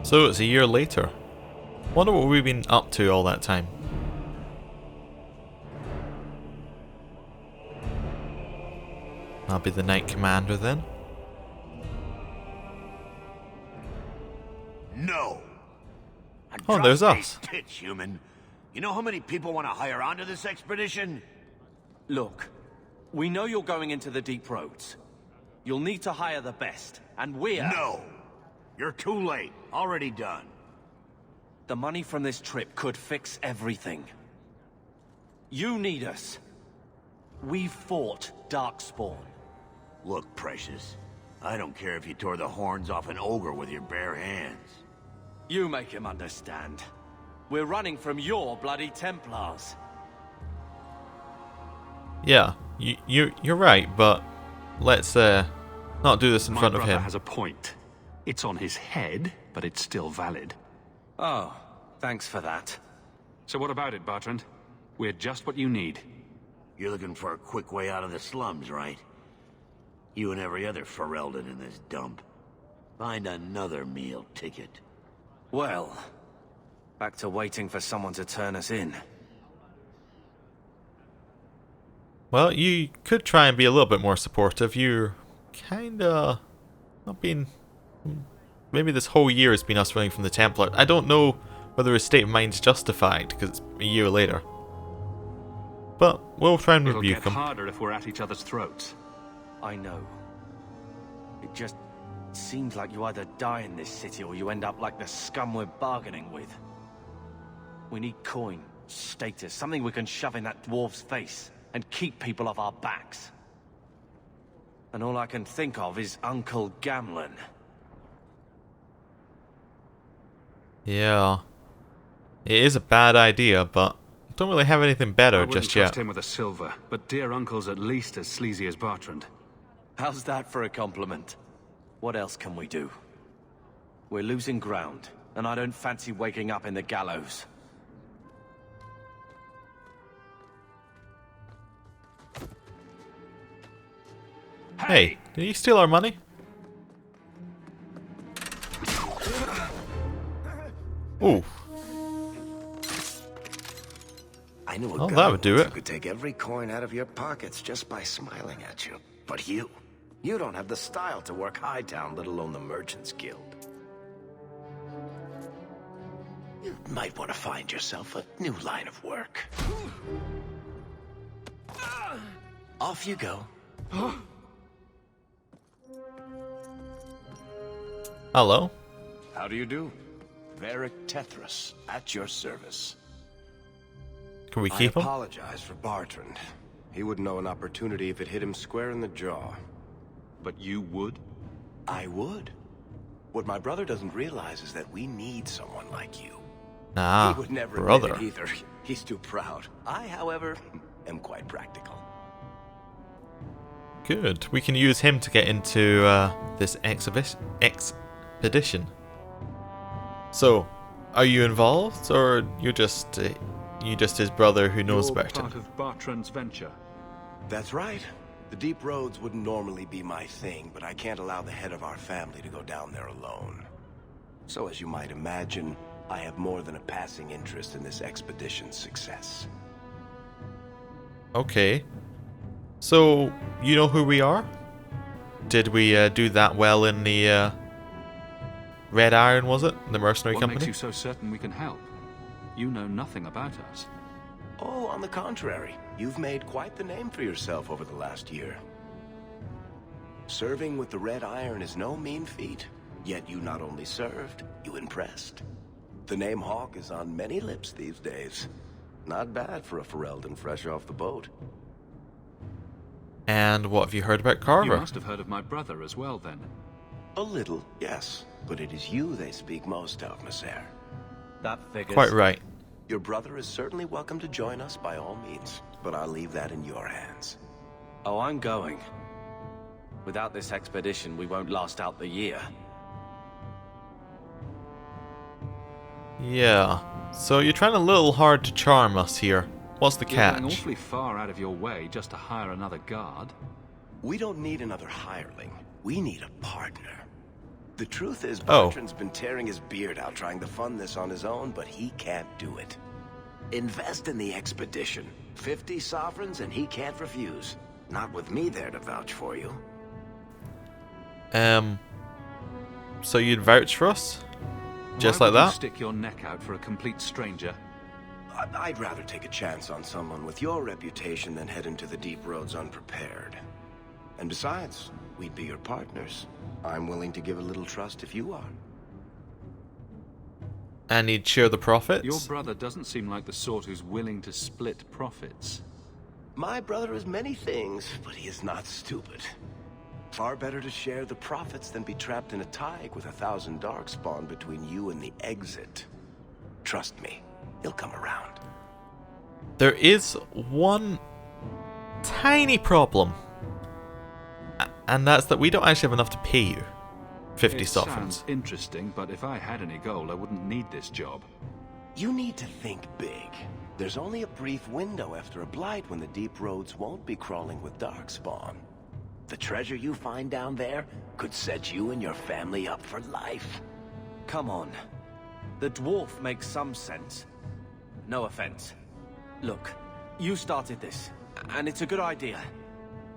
So it's a year later. Wonder what we've been up to all that time. I'll be the Knight Commander then. No. Oh, there's us. Tits, human. You know how many people want to hire onto this expedition? Look, we know you're going into the deep roads. You'll need to hire the best, and we're... No. You're too late. Already done. The money from this trip could fix everything. You need us. We fought Darkspawn. Look, Precious. I don't care if you tore the horns off an ogre with your bare hands. You make him understand. We're running from your bloody Templars. Yeah, you're right, but let's not do this in front of him. My brother has a point. It's on his head, but it's still valid. Oh, thanks for that. So what about it, Bartrand? We're just what you need. You're looking for a quick way out of the slums, right? You and every other Ferelden in this dump. Find another meal ticket. Well, back to waiting for someone to turn us in. Well, you could try and be a little bit more supportive. You're kinda not being... Maybe this whole year has been us running from the Templar. I don't know whether his state of mind's justified, because it's a year later. But we'll try and rebuke him. It'll get harder if we're at each other's throats. I know. It just seems like you either die in this city or you end up like the scum we're bargaining with. We need coin, status, something we can shove in that dwarf's face and keep people off our backs. And all I can think of is Uncle Gamlen. Yeah. It is a bad idea, but don't really have anything better just yet. I wouldn't trust him with a silver, but dear Uncle's at least as sleazy as Bartrand. How's that for a compliment? What else can we do? We're losing ground, and I don't fancy waking up in the gallows. Hey, did you steal our money? Ooh. I knew a Well, guy that would do once it. who could take every coin out of your pockets just by smiling at you. But you don't have the style to work Hightown, let alone the Merchants Guild. You might want to find yourself a new line of work. Off you go. Hello. How do you do? Varric Tethras, at your service. Can we keep I him? apologize for Bartrand. He wouldn't know an opportunity if it hit him square in the jaw. But you would? I would. What my brother doesn't realize is that we need someone like you. Nah, He would never brother. admit it either. He's too proud. I, however, am quite practical. Good. We can use him to get into this expedition. So, are you involved, or you're just his brother who knows You're about part it? of Bartrand's venture. That's right. The deep roads wouldn't normally be my thing, but I can't allow the head of our family to go down there alone. So as you might imagine, I have more than a passing interest in this expedition's success. Okay. So, you know who we are? Did we do that well in the Red Iron, was it? The mercenary What company? makes you so certain we can help? You know nothing about us. Oh, on the contrary, you've made quite the name for yourself over the last year. Serving with the Red Iron is no mean feat, yet you not only served, you impressed. The name Hawke is on many lips these days. Not bad for a Ferelden fresh off the boat. And what have you heard about You Carver? must have heard of my brother as well, then. A little, yes, but it is you they speak most of, Messer. That figures. Quite right. Your brother is certainly welcome to join us by all means, but I'll leave that in your hands. Oh, I'm going. Without this expedition, we won't last out the year. Yeah. So you're trying a little hard to charm us here. What's the You're going catch? awfully far out of your way just to hire another guard. We don't need another hireling. We need a partner. The truth is, Oh. Bartrand's been tearing his beard out trying to fund this on his own, but he can't do it. Invest in the expedition. 50 sovereigns and he can't refuse. Not with me there to vouch for you. So you'd vouch for us? Just Why like would you that? stick your neck out for a complete stranger? I'd rather take a chance on someone with your reputation than head into the deep roads unprepared. And besides, we'd be your partners. I'm willing to give a little trust if you are. And he'd share the profits? Your brother doesn't seem like the sort who's willing to split profits. My brother is many things, but he is not stupid. Far better to share the profits than be trapped in a tide with 1,000 darkspawn between you and the exit. Trust me, he'll come around. There is one tiny problem. And that's that we don't actually have enough to pay you. 50 It sovereigns. sounds interesting, but if I had any gold, I wouldn't need this job. You need to think big. There's only a brief window after a blight when the deep roads won't be crawling with darkspawn. The treasure you find down there could set you and your family up for life. Come on. The dwarf makes some sense. No offense. Look, you started this, and it's a good idea.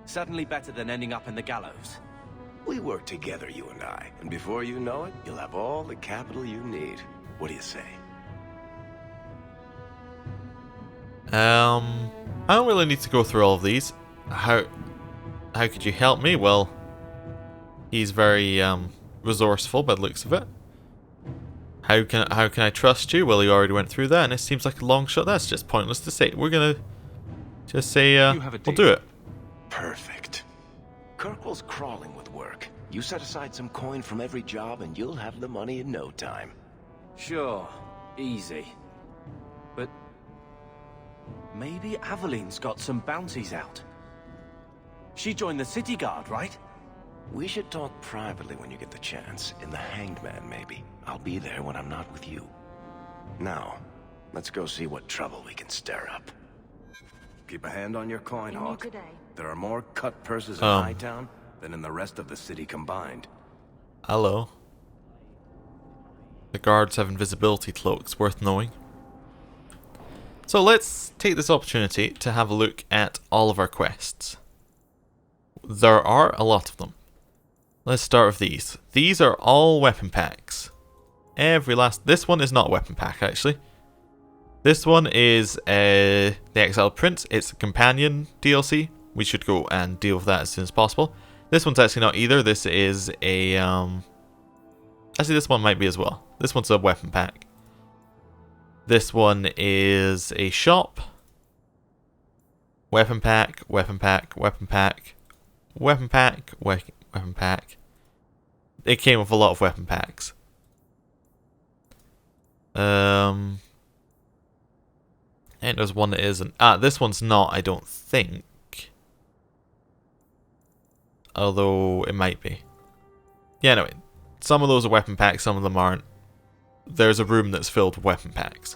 Certainly better than ending up in the gallows. We work together, you and I, and before you know it, you'll have all the capital you need. What do you say? I don't really need to go through all of these. How could you help me? Well, he's very resourceful by the looks of it. How can I trust you? Well, he already went through that, and it seems like a long shot. That's just pointless to say. We're gonna just say we'll do it. Perfect. Kirkwall's crawling with work. You set aside some coin from every job, and you'll have the money in no time. Sure, easy. But maybe Aveline's got some bounties out. She joined the city guard, right? We should talk privately when you get the chance. In the Hanged Man, maybe. I'll be there when I'm not with you. Now, let's go see what trouble we can stir up. Keep a hand on your coin, Hawke. There are more cut purses in Hightown than in the rest of the city combined. Hello. The guards have invisibility cloaks, worth knowing. So let's take this opportunity to have a look at all of our quests. There are a lot of them. Let's start with these. These are all weapon packs. This one is not a weapon pack, actually. This one is the Exiled Prince. It's a companion DLC. We should go and deal with that as soon as possible. This one's actually not either. This is a... Actually, this one might be as well. This one's a weapon pack. This one is a shop. Weapon pack, weapon pack, weapon pack, weapon pack, weapon pack. It came with a lot of weapon packs. And there's one that isn't. This one's not, I don't think. Although it might be. Yeah, anyway. Some of those are weapon packs, some of them aren't. There's a room that's filled with weapon packs.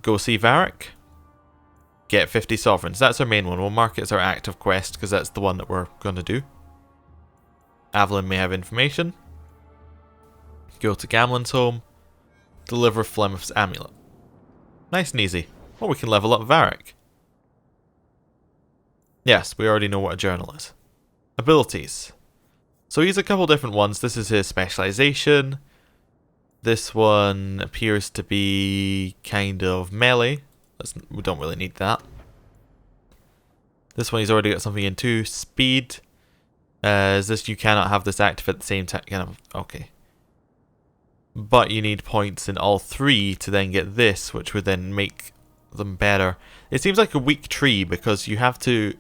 Go see Varric. Get 50 sovereigns. That's our main one. We'll mark it as our active quest because that's the one that we're going to do. Aveline may have information. Go to Gamlen's home. Deliver Flemeth's amulet. Nice and easy. Or we can level up Varric. Yes, we already know what a journal is. Abilities. So he's a couple different ones. This is his specialization. This one appears to be kind of melee. We don't really need that. This one he's already got something in too. Speed. Is this you cannot have this active at the same time? Kind of, okay. But you need points in all three to then get this, which would then make them better. It seems like a weak tree because you have to...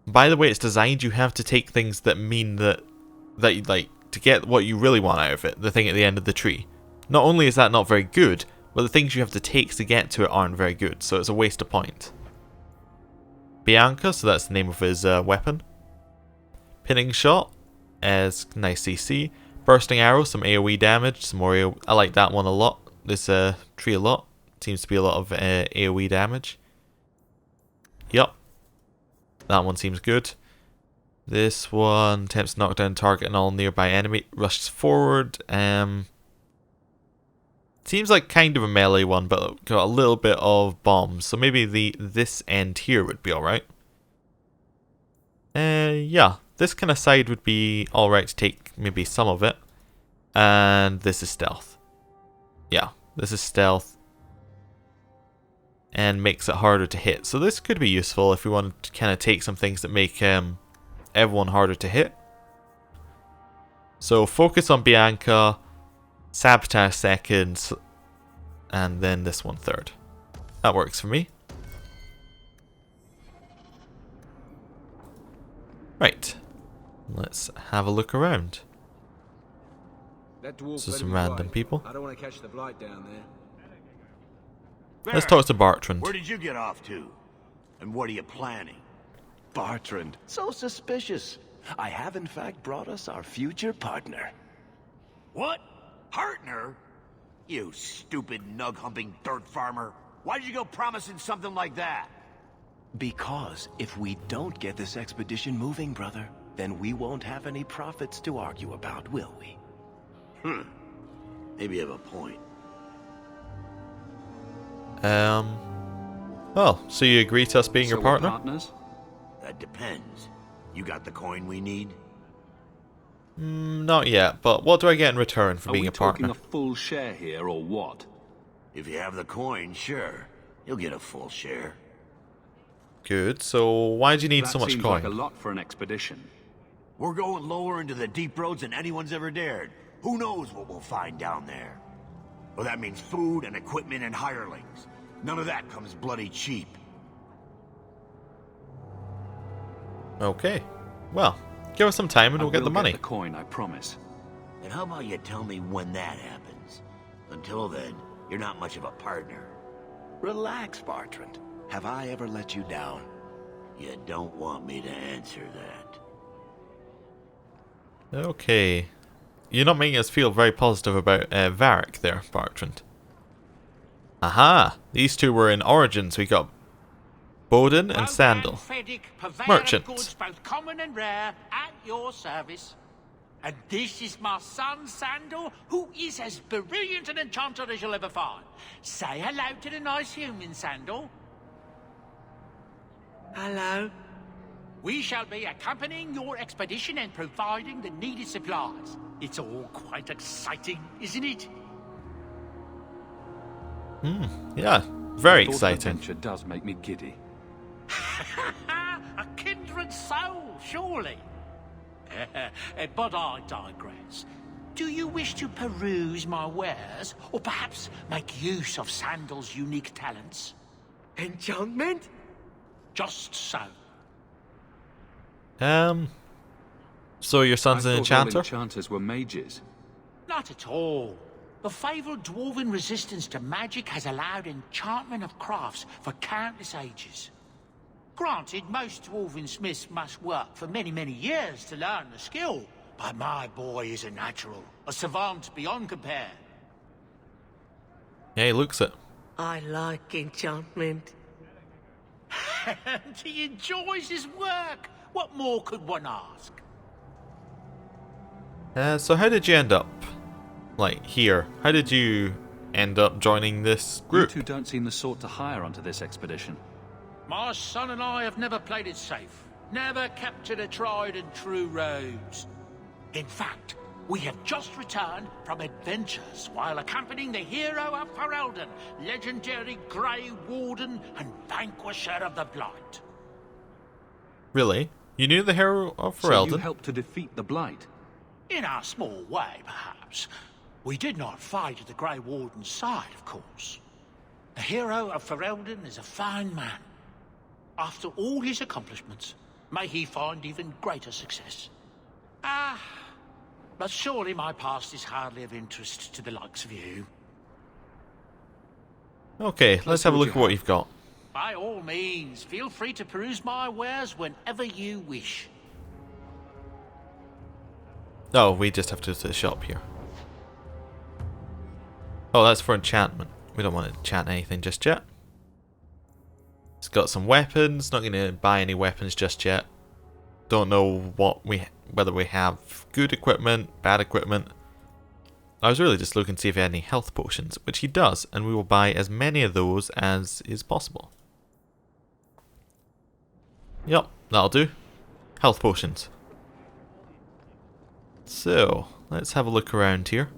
By the way it's designed, you have to take things that mean that you like to get what you really want out of it, the thing at the end of the tree. Not only is that not very good, but the things you have to take to get to it aren't very good, so it's a waste of point. Bianca, so that's the name of his weapon. Pinning shot, as nice CC. Bursting arrow, some AoE damage, some more AoE. I like that one a lot. This tree a lot. Seems to be a lot of AoE damage. Yup. That one seems good. This one attempts to knock down target and all nearby enemy. Rushes forward. Seems like kind of a melee one, but got a little bit of bombs. So maybe this end here would be alright. Yeah, this kind of side would be alright to take maybe some of it. And this is stealth. Yeah, this is stealth. And makes it harder to hit. So this could be useful if we wanted to kind of take some things that make everyone harder to hit. So focus on Bianca, sabotage second, and then this one third. That works for me. Right, let's have a look around. So some random people. I don't want to catch the blight down there. Let's talk to Bartrand. Where did you get off to? And what are you planning? Bartrand, so suspicious. I have in fact brought us our future partner. What? Partner? You stupid nug-humping dirt farmer. Why did you go promising something like that? Because if we don't get this expedition moving, brother, then we won't have any profits to argue about, will we? Maybe you have a point. Well, so you agree to us being your partner? Partners? That depends. You got the coin we need? Not yet, but what do I get in return for being a partner? Are we talking a full share here, or what? If you have the coin, sure. You'll get a full share. Good, so why do you need That so much seems coin? like a lot for an expedition. We're going lower into the deep roads than anyone's ever dared. Who knows what we'll find down there? Well, that means food and equipment and hirelings. None of that comes bloody cheap. Okay, well, give us some time and we'll get the money. The coin, I promise. And how about you tell me when that happens? Until then, you're not much of a partner. Relax, Bartrand. Have I ever let you down? You don't want me to answer that. Okay. You're not making us feel very positive about Varric there, Bartrand. Aha! These two were in Origins. We got Bowden and Sandal. Merchant. Goods both common and rare at your service. And this is my son Sandal, who is as brilliant an enchanter as you'll ever find. Say hello to the nice human, Sandal. Hello. We shall be accompanying your expedition and providing the needed supplies. It's all quite exciting, isn't it? Yeah, very The thought of exciting. adventure does make me giddy. A kindred soul, surely. But I digress. Do you wish to peruse my wares, or perhaps make use of Sandal's unique talents? Enchantment? Just so. So your son's I an thought all enchanter? enchanters were mages. Not at all. The fabled dwarven resistance to magic has allowed enchantment of crafts for countless ages. Granted, most dwarven smiths must work for many, many years to learn the skill, but my boy is a natural, a savant beyond compare. Yeah, he looks it. I like enchantment. And he enjoys his work. What more could one ask? So how did you end up, like, here? How did you end up joining this You group? two don't seem the sort to hire onto this expedition. My son and I have never played it safe, never kept to the tried and true roads. In fact, we have just returned from adventures while accompanying the hero of Ferelden, legendary Grey Warden and vanquisher of the Blight. Really? You knew the hero of So you Ferelden? helped to defeat the Blight. In our small way, perhaps. We did not fight at the Grey Warden's side, of course. The hero of Ferelden is a fine man. After all his accomplishments, may he find even greater success. But surely my past is hardly of interest to the likes of you. Okay, let's have a see what look you at what you've got. By all means, feel free to peruse my wares whenever you wish. Oh, we just have to go to the shop here. Oh, that's for enchantment. We don't want to enchant anything just yet. It's got some weapons. Not going to buy any weapons just yet. don't know whether we have good equipment, bad equipment. I was really just looking to see if he had any health potions, which he does, and we will buy as many of those as is possible. Yep, that'll do. Health potions. So, let's have a look around here.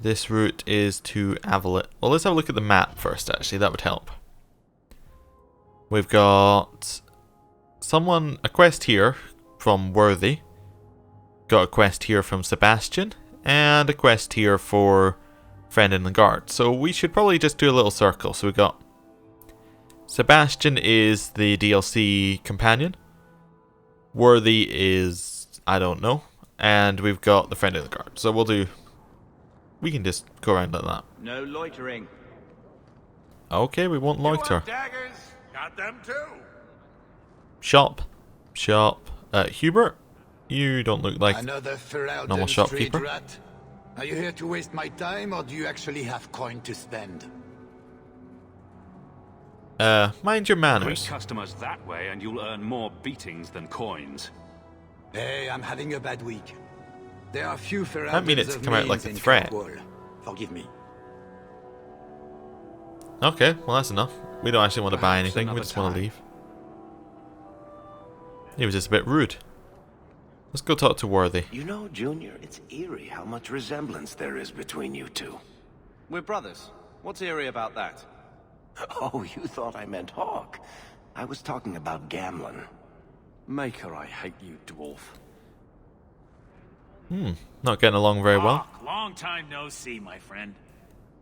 This route is to Avalet. Well, let's have a look at the map first, actually. That would help. We've got a quest here from Worthy. Got a quest here from Sebastian. And a quest here for Friend in the Guard. So we should probably just do a little circle. So we got Sebastian is the DLC companion. Worthy is, I don't know. And we've got the Friend in the Guard. So we can just go around like that. No loitering. Okay, we won't loiter. Daggers? Got them too. Shop. Hubert, you don't look like Another normal shopkeeper. rat. Are you here to waste my time, or do you actually have coin to spend? Mind your Greet manners. customers that way and you'll earn more beatings than coins. Hey, I'm having a bad week. There are few Feraldans I mean it to of come out like names a in threat. Kirkwall. Forgive me. Okay, well that's enough. We don't actually want to buy Perhaps anything, we another just want to time. leave. He was just a bit rude. Let's go talk to Worthy. You know, Junior, it's eerie how much resemblance there is between you two. We're brothers. What's eerie about that? Oh, you thought I meant Hawke. I was talking about gambling. Maker, I hate you, dwarf. Not getting along very well. Hawke, long time no see, my friend.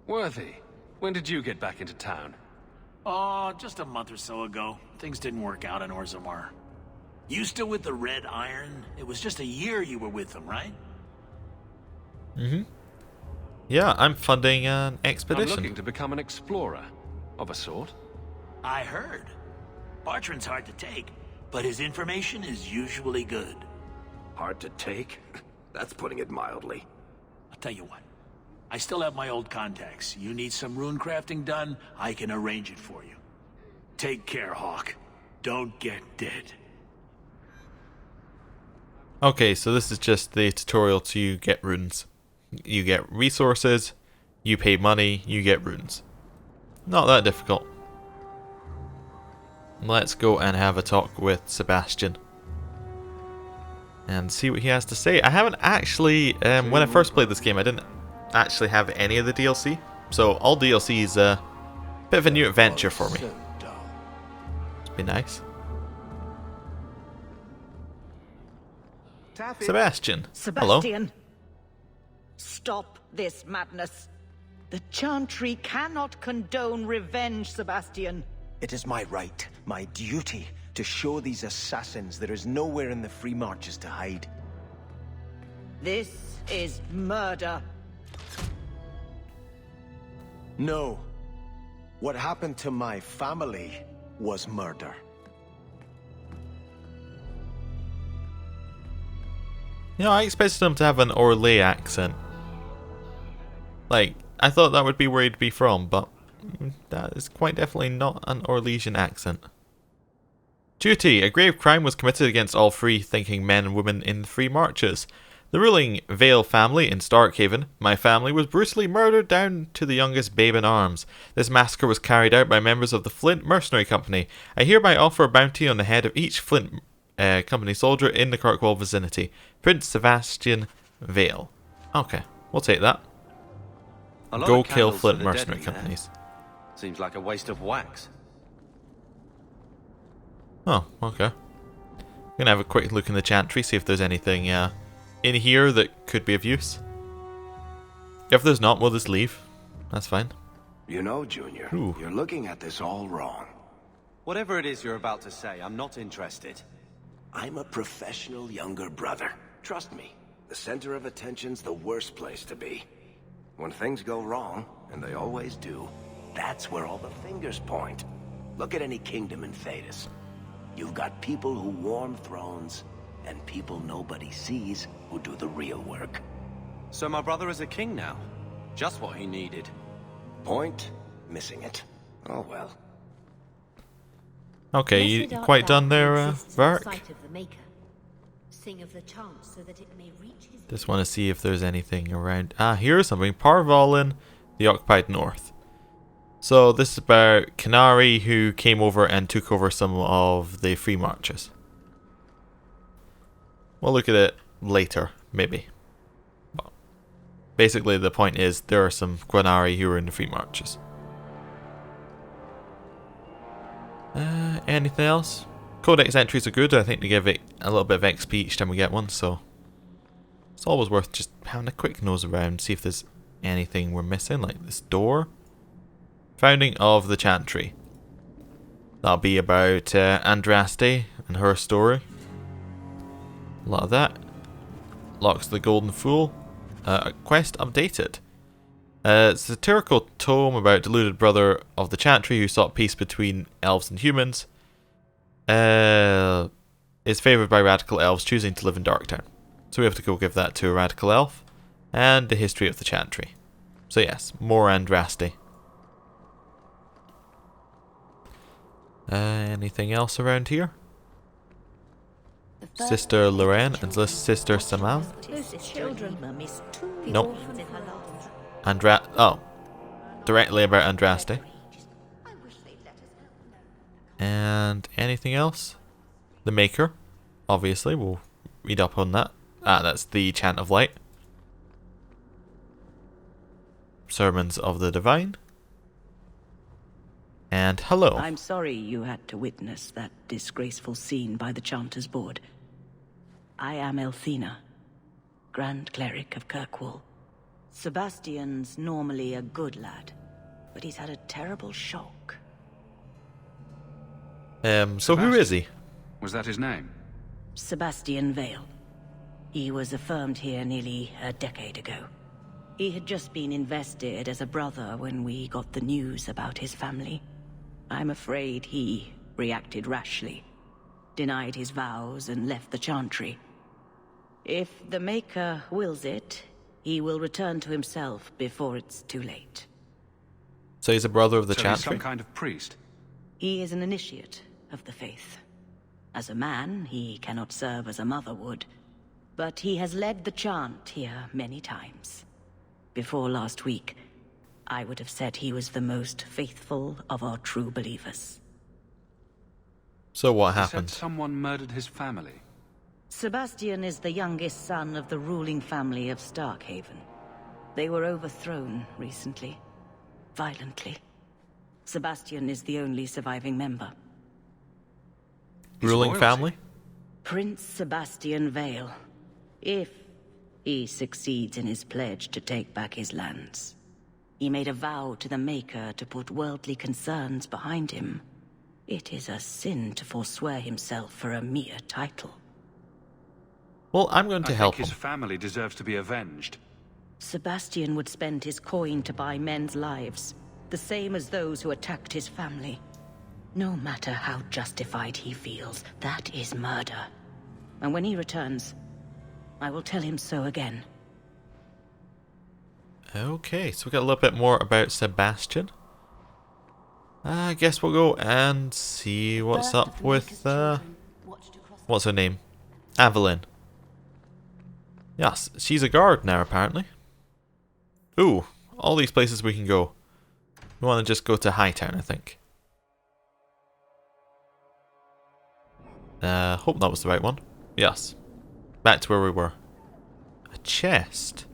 Worthy, when did you get back into town? Oh, just a month or so ago. Things didn't work out in Orzammar. You still with the Red Iron? It was just a year you were with them, right? Yeah, I'm funding an I'm expedition. looking to become an explorer, of a sort. I heard. Bartrand's hard to take, but his information is usually good. Hard to take? That's putting it mildly. I'll tell you what. I still have my old contacts. You need some rune crafting done, I can arrange it for you. Take care, Hawke. Don't get dead. Okay, so this is just the tutorial to get runes. You get resources, you pay money, you get runes. Not that difficult. Let's go and have a talk with Sebastian. And see what he has to say. I haven't actually, when I first played this game, I didn't actually have any of the DLC. So all DLC is a bit of a new adventure for me. It's been nice. Sebastian. Hello. Sebastian, stop this madness. The Chantry cannot condone revenge, Sebastian. It is my right, my duty, to show these assassins there is nowhere in the Free Marches to hide. This is murder. No. What happened to my family was murder. You know, I expected him to have an Orlais accent. Like, I thought that would be where he'd be from, but that is quite definitely not an Orlesian accent. Duty. A grave crime was committed against all free-thinking men and women in the Free Marches. The ruling Vale family in Starkhaven, my family, was brutally murdered down to the youngest babe in arms. This massacre was carried out by members of the Flint Mercenary Company. I hereby offer a bounty on the head of each Flint Company soldier in the Kirkwall vicinity. Prince Sebastian Vale. Okay, we'll take that. A lot Go of kill candles for Flint the mercenary dead in there. companies. Seems like a waste of wax. Oh, okay. Gonna have a quick look in the chantry, see if there's anything in here that could be of use. If there's not, we'll just leave. That's fine. You know, Junior, Ooh. you're looking at this all wrong. Whatever it is you're about to say, I'm not interested. I'm a professional younger brother. Trust me, the center of attention's the worst place to be. When things go wrong, and they always do, that's where all the fingers point. Look at any kingdom in Thedas. You've got people who warm thrones, and people nobody sees who do the real work. So my brother is a king now. Just what he needed. Point, missing it. Oh well. Okay, you quite done there, Varric? Just want to see if there's anything around. Ah, here's something. Parvalin, the occupied north. So this is about Canary, who came over and took over some of the free marches. We'll look at it later, maybe. But basically the point is there are some Quinari who are in the free marches. Anything else? Codex entries are good. I think they give it a little bit of XP each time we get one, so it's always worth just having a quick nose around, see if there's anything we're missing, like this door. Founding of the Chantry. That'll be about Andraste and her story. A lot of that. Locks the Golden Fool. Quest updated. Satirical tome about deluded brother of the Chantry who sought peace between elves and humans. Is favoured by radical elves choosing to live in Darktown. So we have to go give that to a radical elf. And the history of the Chantry. So yes, more Andraste. Anything else around here? Sister Lorraine and Sister Samal? Nope. Directly about Andraste. And anything else? The Maker, obviously, we'll read up on that. Ah, that's the Chant of Light. Sermons of the Divine. And hello. I'm sorry you had to witness that disgraceful scene by the Chanter's Board. I am Elthina, Grand Cleric of Kirkwall. Sebastian's normally a good lad, but he's had a terrible shock. So who is he? Was that his name? Sebastian Vale. He was affirmed here nearly a decade ago. He had just been invested as a brother when we got the news about his family. I'm afraid he reacted rashly, denied his vows and left the Chantry. If the Maker wills it, he will return to himself before it's too late. So he's a brother of the Chantry? He's some kind of priest? He is an initiate of the faith. As a man, he cannot serve as a mother would, but he has led the chant here many times. Before last week, I would have said he was the most faithful of our true believers. So what happened? He said someone murdered his family. Sebastian is the youngest son of the ruling family of Starkhaven. They were overthrown recently, violently. Sebastian is the only surviving member. Ruling family? Prince Sebastian Vale, if he succeeds in his pledge to take back his lands. He made a vow to the Maker to put worldly concerns behind him. It is a sin to forswear himself for a mere title. Well, I'm going to help him. His family deserves to be avenged. Sebastian would spend his coin to buy men's lives, the same as those who attacked his family. No matter how justified he feels, that is murder. And when he returns, I will tell him so again. Okay, so we got a little bit more about Sebastian. I guess we'll go and see what's up with, what's her name? Evelyn. Yes, she's a guard now, apparently. Ooh, all these places we can go. We want to just go to Hightown, I think. Hope that was the right one. Yes. Back to where we were. A chest.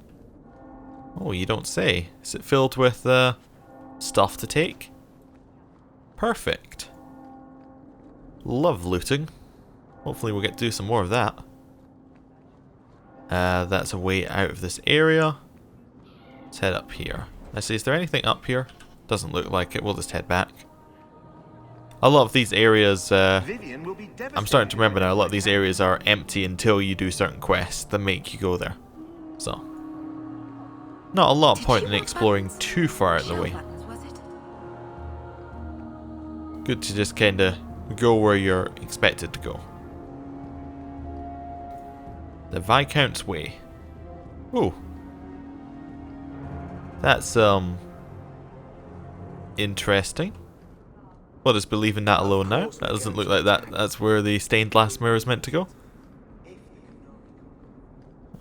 Oh, you don't say. Is it filled with, stuff to take? Perfect. Love looting. Hopefully we'll get to do some more of that. That's a way out of this area. Let's head up here. Let's see, is there anything up here? Doesn't look like it. We'll just head back. A lot of these areas, I'm starting to remember now, a lot of these areas are empty until you do certain quests that make you go there. So, not a lot of point in exploring too far out of the way. Good to just kind of go where you're expected to go. The Viscount's Way. Ooh. That's, interesting. We'll just be leaving that alone now. That doesn't look like that's where the stained glass mirror is meant to go.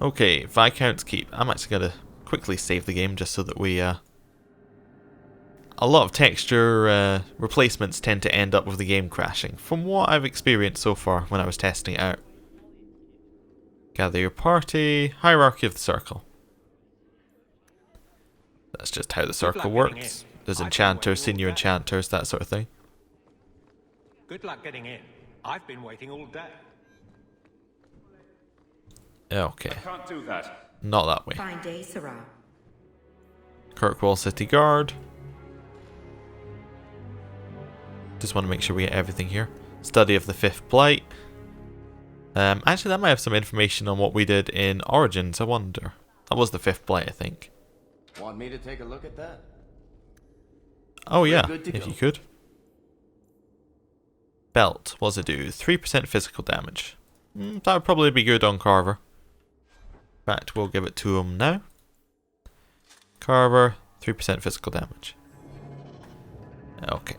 Okay, Viscount's Keep. I'm actually going to quickly save the game just so that we... A lot of texture replacements tend to end up with the game crashing, from what I've experienced so far when I was testing it out. Gather your party, hierarchy of the circle. That's just how the circle works. There's enchanters, senior enchanters, that sort of thing. Good luck getting in. I've been waiting all day. Okay. I can't do that. Not that way. Fine day, Sarah. Kirkwall City Guard. Just want to make sure we get everything here. Study of the Fifth Blight. Actually, that might have some information on what we did in Origins, I wonder. That was the Fifth Blight, I think. Want me to take a look at that? Oh yeah, if you could. Belt, what does it do? 3% physical damage. That would probably be good on Carver. In fact, we'll give it to him now. Carver, 3% physical damage. Okay.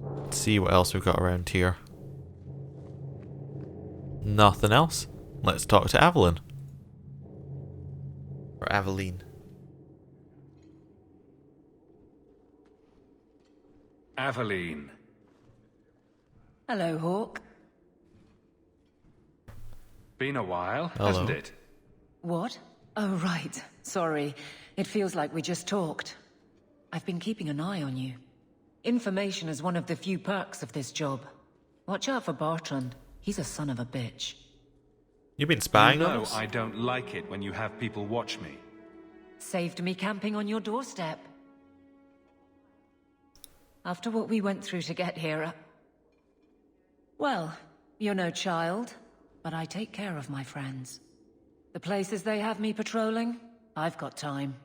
Let's see what else we've got around here. Nothing else. Let's talk to Evelyn. Or Aveline. Aveline. Hello, Hawke. Been a while, Hello. hasn't it? What? Oh, right. Sorry. It feels like we just talked. I've been keeping an eye on you. Information is one of the few perks of this job. Watch out for Bartrand. He's a son of a bitch. You've been spying you on know us? I don't like it when you have people watch me. Saved me camping on your doorstep. After what we went through to get here, well, you're no child, but I take care of my friends. The places they have me patrolling, I've got time.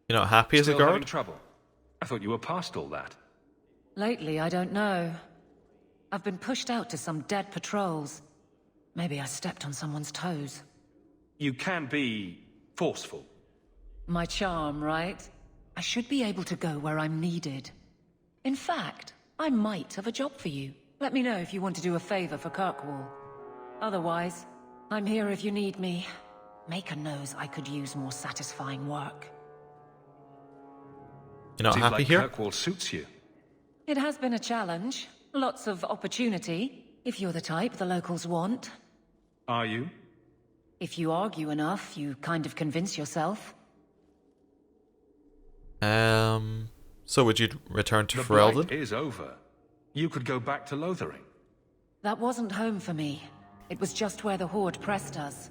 You're not happy as a Still having guard? trouble? I thought you were past all that. Lately, I don't know. I've been pushed out to some dead patrols. Maybe I stepped on someone's toes. You can be forceful. My charm, right? I should be able to go where I'm needed. In fact, I might have a job for you. Let me know if you want to do a favor for Kirkwall. Otherwise, I'm here if you need me. Maker knows I could use more satisfying work. You're not Seems happy like here? Kirkwall suits you. It has been a challenge. Lots of opportunity, if you're the type the locals want. Are you? If you argue enough, you kind of convince yourself. So would you return to The Ferelden? blight is over. You could go back to Lothering. That wasn't home for me. It was just where the Horde pressed us.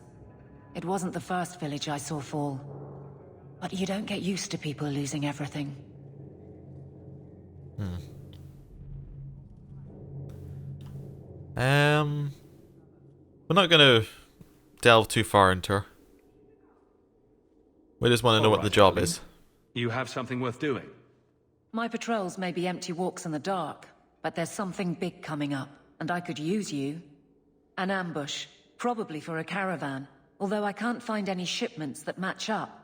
It wasn't the first village I saw fall. But you don't get used to people losing everything. We're not going to delve too far into her. We just want to know what the job is. You have something worth doing. My patrols may be empty walks in the dark, but there's something big coming up, and I could use you. An ambush, probably for a caravan, although I can't find any shipments that match up.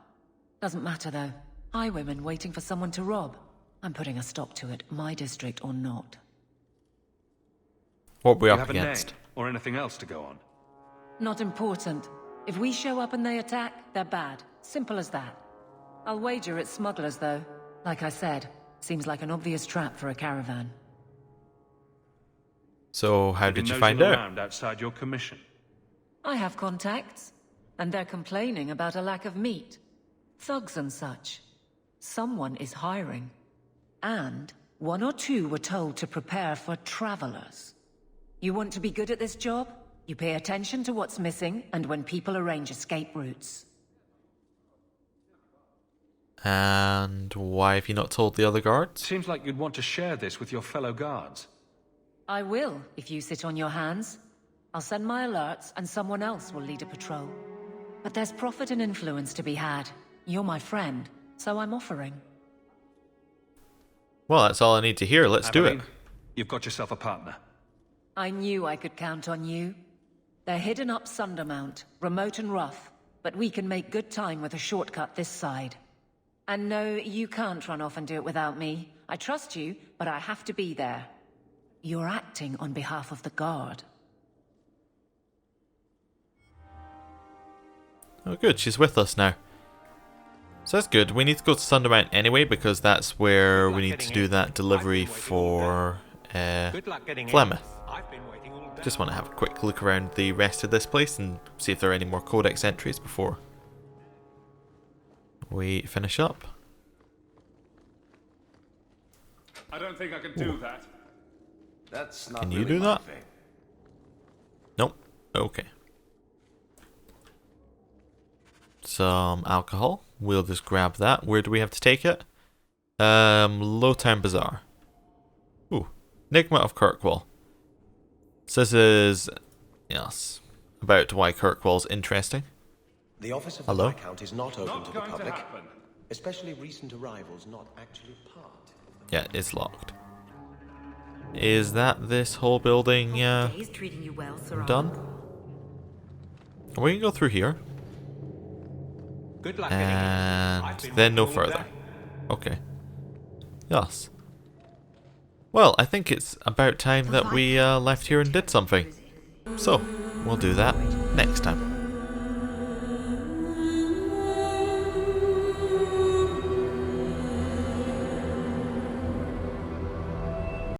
Doesn't matter though. Highwaymen waiting for someone to rob. I'm putting a stop to it, my district or not. What are we You up have against? a name or anything else to go on? Not important. If we show up and they attack, they're bad. Simple as that. I'll wager it's smugglers though. Like I said, seems like an obvious trap for a caravan. So how did you Nosing find out? around outside your commission. I have contacts, and they're complaining about a lack of meat. Thugs and such. Someone is hiring. And one or two were told to prepare for travelers. You want to be good at this job? You pay attention to what's missing, and when people arrange escape routes. And why have you not told the other guards? Seems like you'd want to share this with your fellow guards. I will, if you sit on your hands. I'll send my alerts, and someone else will lead a patrol. But there's profit and influence to be had. You're my friend, so I'm offering. Well, that's all I need to hear. Let's do it. Aveline, you've got yourself a partner. I knew I could count on you. They're hidden up Sundermount, remote and rough, but we can make good time with a shortcut this side. And no, you can't run off and do it without me. I trust you, but I have to be there. You're acting on behalf of the Guard. Oh good, she's with us now. So that's good. We need to go to Sundermount anyway, because that's where we need to do that delivery for Flemeth. Just want to have a quick look around the rest of this place and see if there are any more codex entries before we finish up. I don't think I can do that. That's not Can you really do my that? thing. Nope. Okay. Some alcohol. We'll just grab that. Where do we have to take it? Lowtown Bazaar. Ooh. Enigma of Kirkwall. So this is... yes. About why Kirkwall's interesting. The office of Hello? the Viscount is not open Not to the going to public. happen. Especially recent arrivals not actually part. Yeah, it's locked. Is that this whole building He's treating you well, Sir. done? We can go through here. Good luck getting in. I've And been then no waiting all further. day. Okay. Yes. Well, I think it's about time that we left here and did something. So, we'll do that next time.